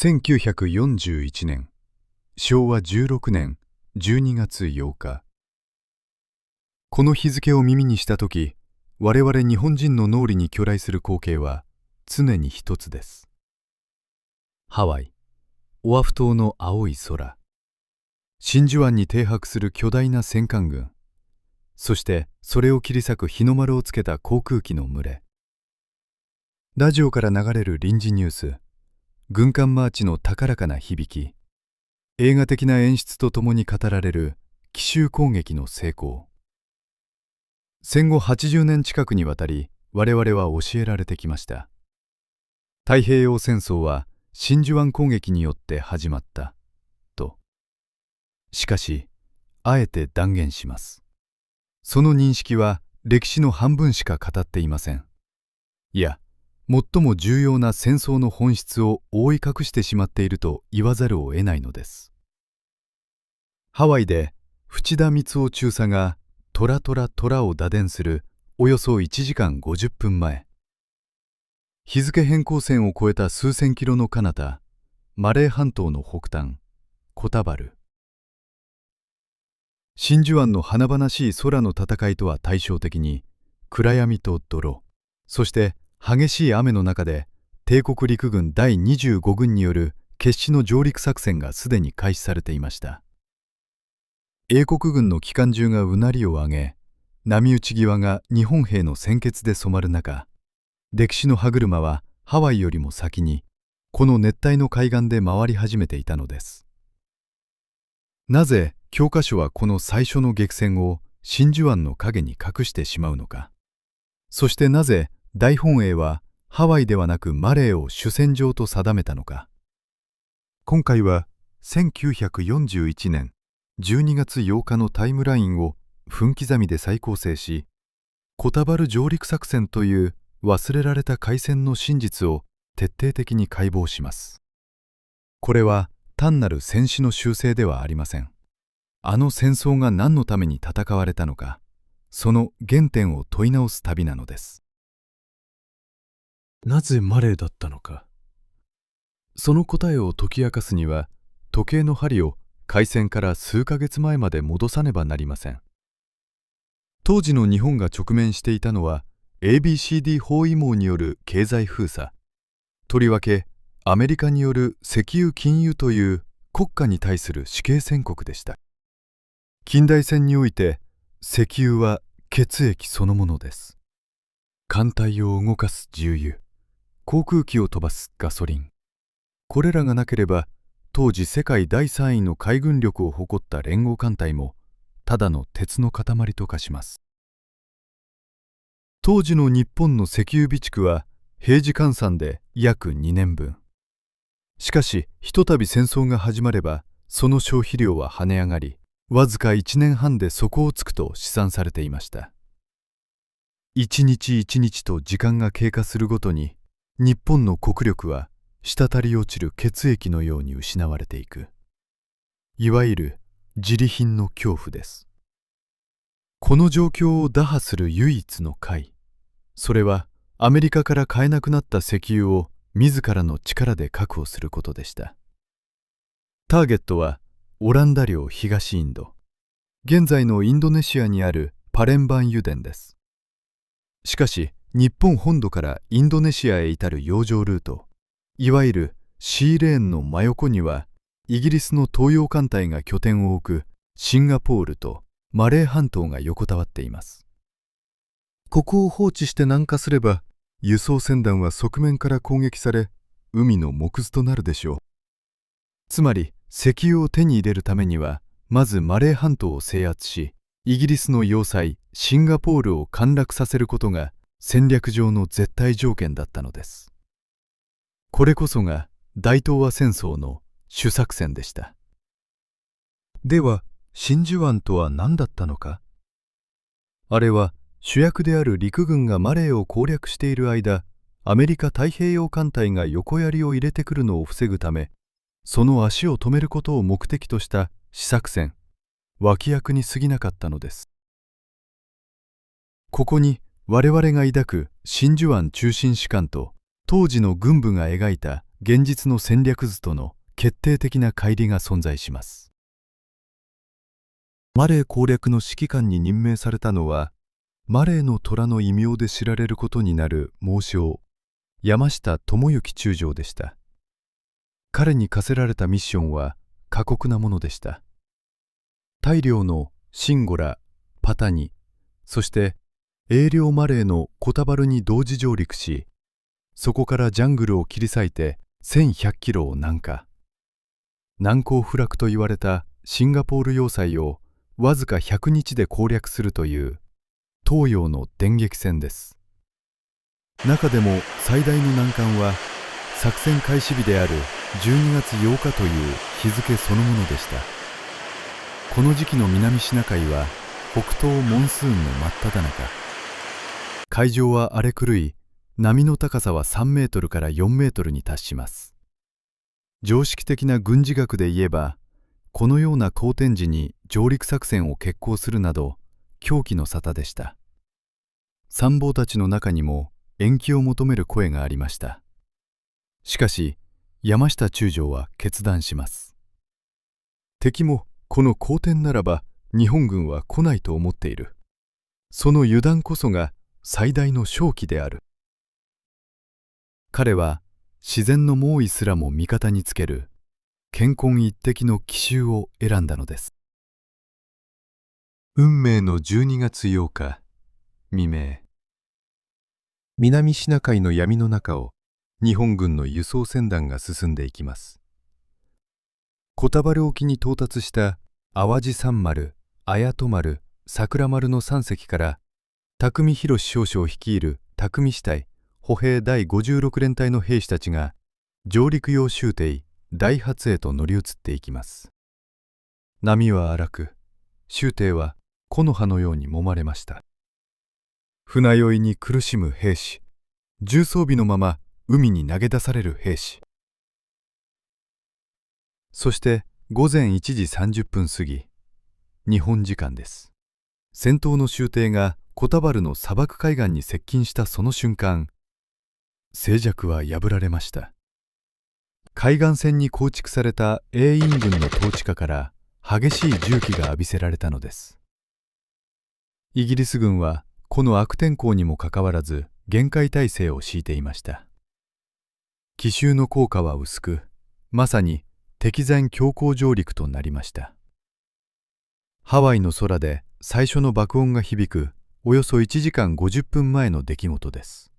1941年、昭和16年12月8日。この日付を耳にしたとき、我々日本人の脳裏に去来する光景は常に一つです。ハワイ、オアフ島の青い空、真珠湾に停泊する巨大な戦艦群、そしてそれを切り裂く日の丸をつけた航空機の群れ。ラジオから流れる臨時ニュース、軍艦マーチの高らかな響き、映画的な演出とともに語られる奇襲攻撃の成功。戦後80年近くにわたり我々は教えられてきました。太平洋戦争は真珠湾攻撃によって始まったと。しかしあえて断言します。その認識は歴史の半分しか語っていません。いや、最も重要な戦争の本質を覆い隠してしまっていると言わざるを得ないのです。ハワイで淵田光雄中佐がトラトラトラを打電するおよそ1時間50分前、日付変更線を越えた数千キロの彼方、マレー半島の北端、コタバル。真珠湾の華々しい空の戦いとは対照的に、暗闇と泥、そして激しい雨の中で帝国陸軍第25軍による決死の上陸作戦がすでに開始されていました。英国軍の機関銃がうなりを上げ、波打ち際が日本兵の鮮血で染まる中、歴史の歯車はハワイよりも先にこの熱帯の海岸で回り始めていたのです。なぜ教科書はこの最初の激戦を真珠湾の影に隠してしまうのか。そしてなぜ大本営はハワイではなくマレーを主戦場と定めたのか。今回は1941年12月8日のタイムラインを分刻みで再構成し、コタバル上陸作戦という忘れられた海戦の真実を徹底的に解剖します。これは単なる戦史の修正ではありません。あの戦争が何のために戦われたのか、その原点を問い直す旅なのです。なぜマレーだったのか。その答えを解き明かすには、時計の針を開戦から数ヶ月前まで戻さねばなりません。当時の日本が直面していたのは ABCD 包囲網による経済封鎖、とりわけアメリカによる石油禁輸という国家に対する死刑宣告でした。近代戦において石油は血液そのものです。艦隊を動かす重油、航空機を飛ばすガソリン、これらがなければ当時世界第3位の海軍力を誇った連合艦隊もただの鉄の塊と化します。当時の日本の石油備蓄は平時換算で約2年分。しかしひとたび戦争が始まればその消費量は跳ね上がり、わずか1年半で底をつくと試算されていました。一日一日と時間が経過するごとに日本の国力は滴り落ちる血液のように失われていく。いわゆるジリ貧の恐怖です。この状況を打破する唯一の解、それはアメリカから買えなくなった石油を自らの力で確保することでした。ターゲットはオランダ領東インド、現在のインドネシアにあるパレンバン油田です。しかし日本本土からインドネシアへ至る洋上ルート、いわゆるシーレーンの真横にはイギリスの東洋艦隊が拠点を置くシンガポールとマレー半島が横たわっています。ここを放置して南下すれば輸送船団は側面から攻撃され海の藻くずとなるでしょう。つまり石油を手に入れるためにはまずマレー半島を制圧し、イギリスの要塞シンガポールを陥落させることが戦略上の絶対条件だったのです。これこそが大東亜戦争の主作戦でした。では真珠湾とは何だったのか。あれは主役である陸軍がマレーを攻略している間、アメリカ太平洋艦隊が横槍を入れてくるのを防ぐため、その足を止めることを目的とした試作戦、脇役に過ぎなかったのです。ここに我々が抱く真珠湾中心士官と当時の軍部が描いた現実の戦略図との決定的な乖離が存在します。マレー攻略の指揮官に任命されたのは、マレーの虎の異名で知られることになる猛将、山下智之中将でした。彼に課せられたミッションは過酷なものでした。大量のシンゴラ、パタニ、そして英領マレーのコタバルに同時上陸し、そこからジャングルを切り裂いて1100キロを南下。難攻不落と言われたシンガポール要塞をわずか100日で攻略するという東洋の電撃戦です。中でも最大の難関は作戦開始日である12月8日という日付そのものでした。この時期の南シナ海は北東モンスーンの真っ只中。海上は荒れ狂い、波の高さは3メートルから4メートルに達します。常識的な軍事学で言えば、このような好天時に上陸作戦を決行するなど狂気の沙汰でした。参謀たちの中にも延期を求める声がありました。しかし山下中将は決断します。敵もこの好天ならば日本軍は来ないと思っている。その油断こそが最大の勝機である。彼は自然の猛威すらも味方につける堅根一滴の奇襲を選んだのです。運命の12月8日未明、南シナ海の闇の中を日本軍の輸送船団が進んでいきます。コタバル沖に到達した淡路三丸、綾戸丸、桜丸の3隻から匠広少将率いる匠支隊歩兵第56連隊の兵士たちが上陸用舟艇大発へと乗り移っていきます。波は荒く、舟艇は木の葉のように揉まれました。船酔いに苦しむ兵士、重装備のまま海に投げ出される兵士。そして午前1時30分過ぎ、日本時間です。先頭の舟艇がコタバルの砂漠海岸に接近したその瞬間、静寂は破られました。海岸線に構築された英印軍の統治下から激しい重機が浴びせられたのです。イギリス軍はこの悪天候にもかかわらず厳戒態勢を敷いていました。奇襲の効果は薄く、まさに敵前強行上陸となりました。ハワイの空で最初の爆音が響くおよそ1時間50分前の出来事です。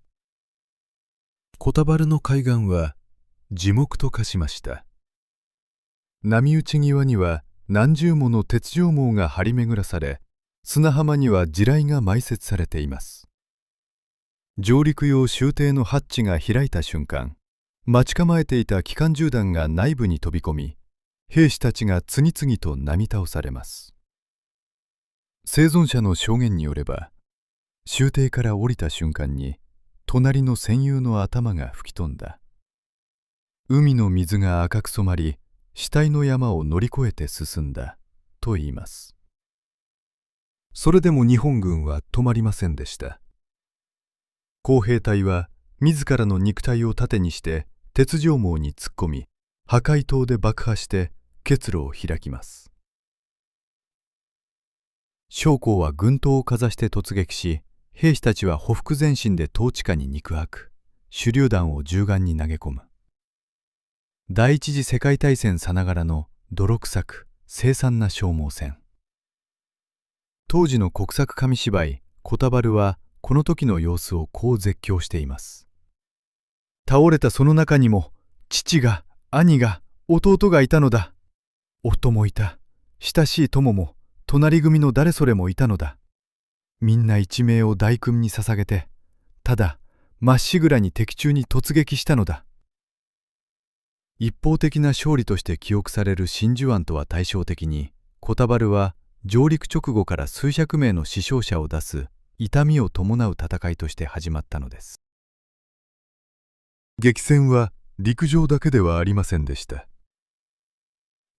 コタバルの海岸は地獄と化しました。波打ち際には何十もの鉄条網が張り巡らされ、砂浜には地雷が埋設されています。上陸用舟艇のハッチが開いた瞬間、待ち構えていた機関銃弾が内部に飛び込み、兵士たちが次々と波倒されます。生存者の証言によれば、舟艇から降りた瞬間に隣の戦友の頭が吹き飛んだ。海の水が赤く染まり、死体の山を乗り越えて進んだと言います。それでも日本軍は止まりませんでした。工兵隊は自らの肉体を盾にして鉄条網に突っ込み、破壊塔で爆破して結露を開きます。将校は軍刀をかざして突撃し、兵士たちはほふ前進で統治下に肉薄、手榴弾を銃丸に投げ込む。第一次世界大戦さながらの泥臭く凄惨な消耗戦。当時の国策紙芝居コタバルはこの時の様子をこう絶叫しています。倒れたその中にも父が、兄が、弟がいたのだ。夫もいた。親しい友も隣組の誰それもいたのだ。みんな一命を大君に捧げて、ただまっしぐらに敵中に突撃したのだ。一方的な勝利として記憶される真珠湾とは対照的に、コタバルは上陸直後から数百名の死傷者を出す痛みを伴う戦いとして始まったのです。激戦は陸上だけではありませんでした。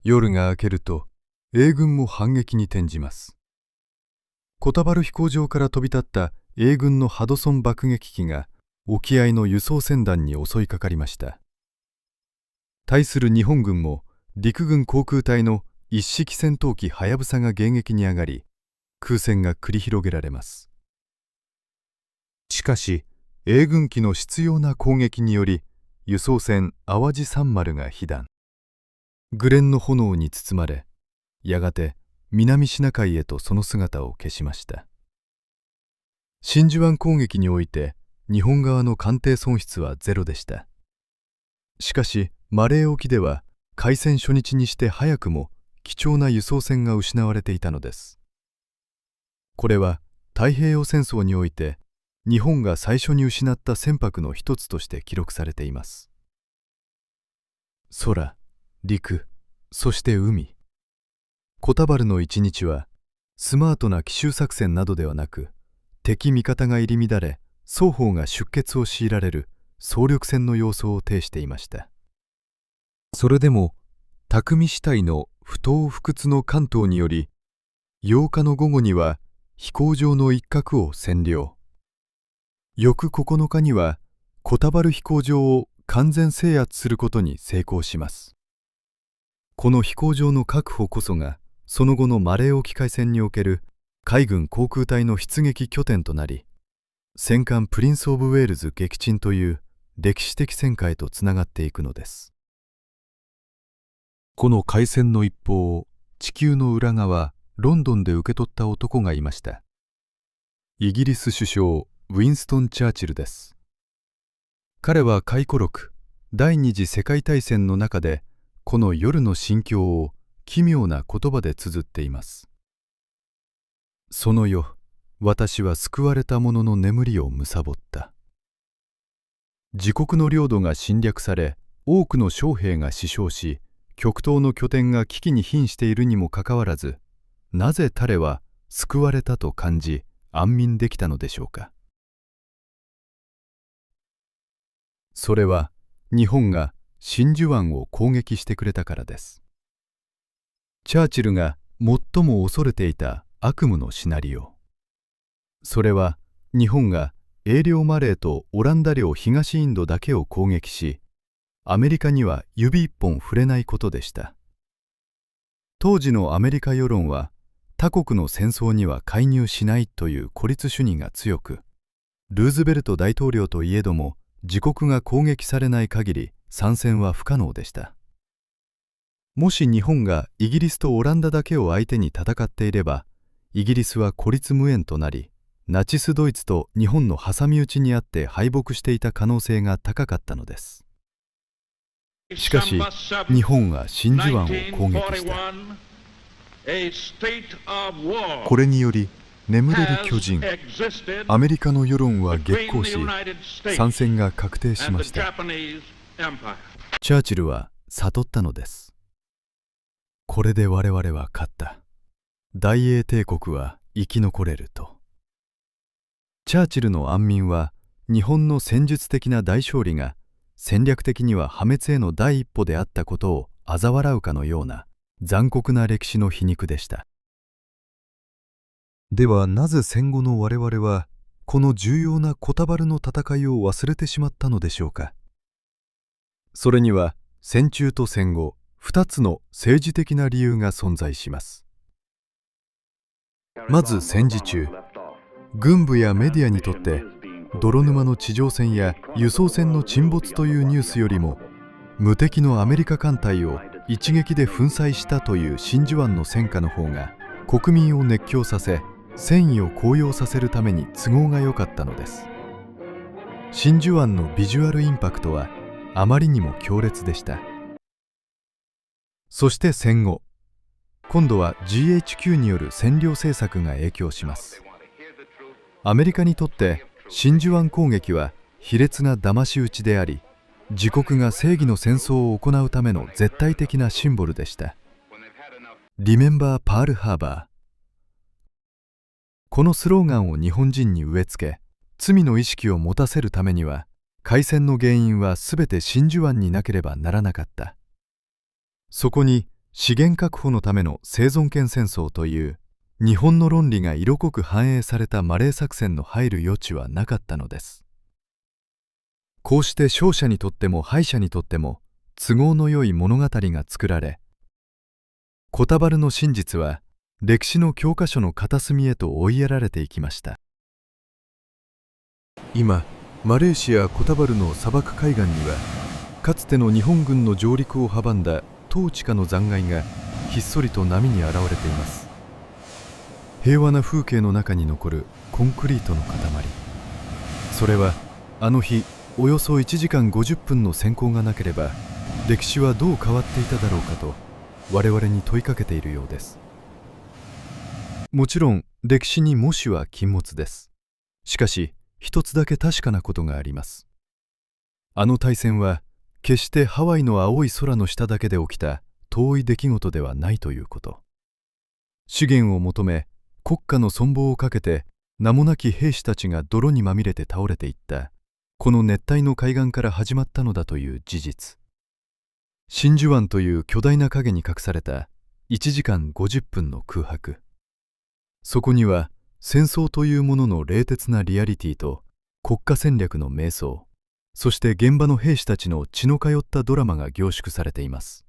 夜が明けると英軍も反撃に転じます。コタバル飛行場から飛び立った英軍のハドソン爆撃機が沖合の輸送船団に襲いかかりました。対する日本軍も陸軍航空隊の一式戦闘機はやぶさが迎撃に上がり、空戦が繰り広げられます。しかし英軍機の執拗な攻撃により、輸送船淡路三丸が被弾。グレンの炎に包まれ、やがて南シナ海へとその姿を消しました。真珠湾攻撃において日本側の艦艇損失はゼロでした。しかしマレー沖では開戦初日にして早くも貴重な輸送船が失われていたのです。これは太平洋戦争において日本が最初に失った船舶の一つとして記録されています。空、陸、そして海。コタバルの一日はスマートな奇襲作戦などではなく、敵味方が入り乱れ双方が出血を強いられる総力戦の様相を呈していました。それでも匠支隊の不撓不屈の関東により、8日の午後には飛行場の一角を占領。翌9日にはコタバル飛行場を完全制圧することに成功します。この飛行場の確保こそがその後のマレー沖海戦における海軍航空隊の出撃拠点となり、戦艦プリンス・オブ・ウェールズ撃沈という歴史的戦果へとつながっていくのです。この海戦の一報を地球の裏側ロンドンで受け取った男がいました。イギリス首相ウィンストン・チャーチルです。彼は回顧録第二次世界大戦の中でこの夜の心境を奇妙な言葉で綴っています。その夜、私は救われた者の眠りを貪った。自国の領土が侵略され、多くの将兵が死傷し、極東の拠点が危機に瀕しているにもかかわらず、なぜ彼は救われたと感じ安眠できたのでしょうか。それは日本が真珠湾を攻撃してくれたからです。チャーチルが最も恐れていた悪夢のシナリオ。それは日本が英領マレーとオランダ領東インドだけを攻撃し、アメリカには指一本触れないことでした。当時のアメリカ世論は他国の戦争には介入しないという孤立主義が強く、ルーズベルト大統領といえども自国が攻撃されない限り参戦は不可能でした。もし日本がイギリスとオランダだけを相手に戦っていれば、イギリスは孤立無援となり、ナチスドイツと日本の挟み撃ちにあって敗北していた可能性が高かったのです。しかし日本は真珠湾を攻撃した。これにより眠れる巨人、アメリカの世論は激高し、参戦が確定しました。チャーチルは悟ったのです。これで我々は勝った。大英帝国は生き残れると。チャーチルの安眠は日本の戦術的な大勝利が戦略的には破滅への第一歩であったことを嘲笑うかのような残酷な歴史の皮肉でした。ではなぜ戦後の我々はこの重要なコタバルの戦いを忘れてしまったのでしょうか。それには戦中と戦後2つの政治的な理由が存在します。まず戦時中、軍部やメディアにとって泥沼の地上戦や輸送船の沈没というニュースよりも、無敵のアメリカ艦隊を一撃で粉砕したという真珠湾の戦果の方が国民を熱狂させ、戦意を高揚させるために都合が良かったのです。真珠湾のビジュアルインパクトはあまりにも強烈でした。そして戦後、今度は GHQ による占領政策が影響します。アメリカにとって真珠湾攻撃は卑劣な騙し討ちであり、自国が正義の戦争を行うための絶対的なシンボルでした。リメンバー・パールハーバー。このスローガンを日本人に植え付け、罪の意識を持たせるためには、開戦の原因はすべて真珠湾になければならなかった。そこに資源確保のための生存権戦争という日本の論理が色濃く反映されたマレー作戦の入る余地はなかったのです。こうして勝者にとっても敗者にとっても都合のよい物語が作られ、コタバルの真実は歴史の教科書の片隅へと追いやられていきました。今、マレーシア・コタバルの砂漠海岸には、かつての日本軍の上陸を阻んだ統治下の残骸がひっそりと波に現れています。平和な風景の中に残るコンクリートの塊、それはあの日およそ1時間50分の潜行がなければ歴史はどう変わっていただろうかと我々に問いかけているようです。もちろん歴史にもしは禁物です。しかし一つだけ確かなことがあります。あの大戦は決してハワイの青い空の下だけで起きた遠い出来事ではないということ。資源を求め国家の存亡をかけて名もなき兵士たちが泥にまみれて倒れていったこの熱帯の海岸から始まったのだという事実。真珠湾という巨大な影に隠された1時間50分の空白、そこには戦争というものの冷徹なリアリティと国家戦略の迷走、そして現場の兵士たちの血の通ったドラマが凝縮されています。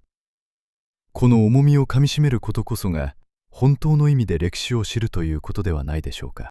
この重みをかみしめることこそが本当の意味で歴史を知るということではないでしょうか。